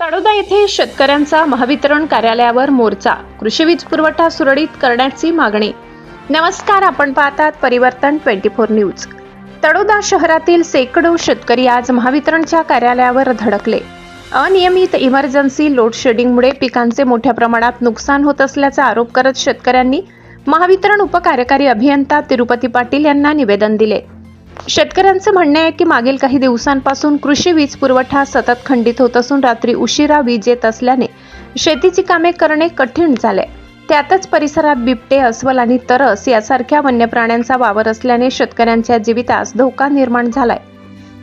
तळोदा येथे शेतकऱ्यांचा महावितरण कार्यालयावर मोर्चा. कृषी वीज पुरवठा सुरळीत करण्याची मागणी. नमस्कार, आपण पाहतात परिवर्तन 24 न्यूज. तळोदा शहरातील शेकडो शेतकरी आज महावितरणच्या कार्यालयावर धडकले. अनियमित इमर्जन्सी लोड शेडिंगमुळे पिकांचे मोठ्या प्रमाणात नुकसान होत असल्याचा आरोप करत शेतकऱ्यांनी महावितरण उपकार्यकारी अभियंता तिरुपती पाटील यांना निवेदन दिले. शेतकऱ्यांचं म्हणणे आहे की मागील काही दिवसांपासून कृषी वीज पुरवठा सतत खंडित होत असून रात्री उशिरा वीज येत असल्याने शेतीची कामे करणे कठीण झाले. त्यातच परिसरात बिबटे, अस्वल आणि तरस यासारख्या वन्य प्राण्यांचा वावर असल्याने शेतकऱ्यांच्या जीवितास धोका निर्माण झालाय.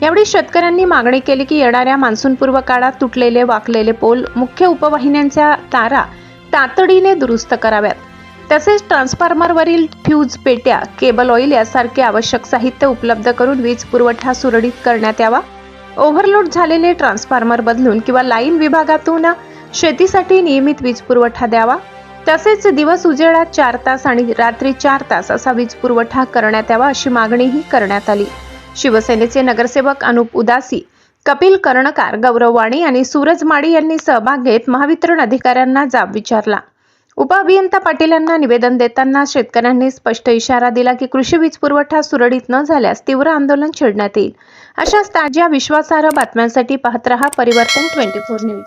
यावेळी शेतकऱ्यांनी मागणी केली की येणाऱ्या मान्सूनपूर्व काळात तुटलेले वाकलेले पोल, मुख्य उपवाहिन्यांच्या तारा तातडीने दुरुस्त कराव्यात. तसेच ट्रान्सफॉर्मरवरील फ्यूज पेट्या, केबल ऑइल यासारखे आवश्यक साहित्य उपलब्ध करून वीज पुरवठा सुरळीत करण्यात यावा. ओव्हरलोड झालेले ट्रान्सफॉर्मर बदलून किंवा लाईन विभागातून शेतीसाठी नियमित वीज पुरवठा द्यावा. तसेच दिवस उजेडात 4 तास आणि रात्री 4 तास असा वीज पुरवठा करण्यात यावा अशी मागणीही करण्यात आली. शिवसेनेचे नगरसेवक अनुप उदासी, कपिल कर्णकार, गौरव वाणी आणि सूरज माडी यांनी सहभाग घेत महावितरण अधिकाऱ्यांना जाब विचारला. उपअभियंता पाटील यांना निवेदन देताना शेतकऱ्यांनी स्पष्ट इशारा दिला की कृषी वीज पुरवठा सुरळीत न झाल्यास तीव्र आंदोलन छेडण्यात येईल. अशाच ताज्या विश्वासार्ह बातम्यांसाठी पाहत रहा परिवर्तन 24 न्यूज.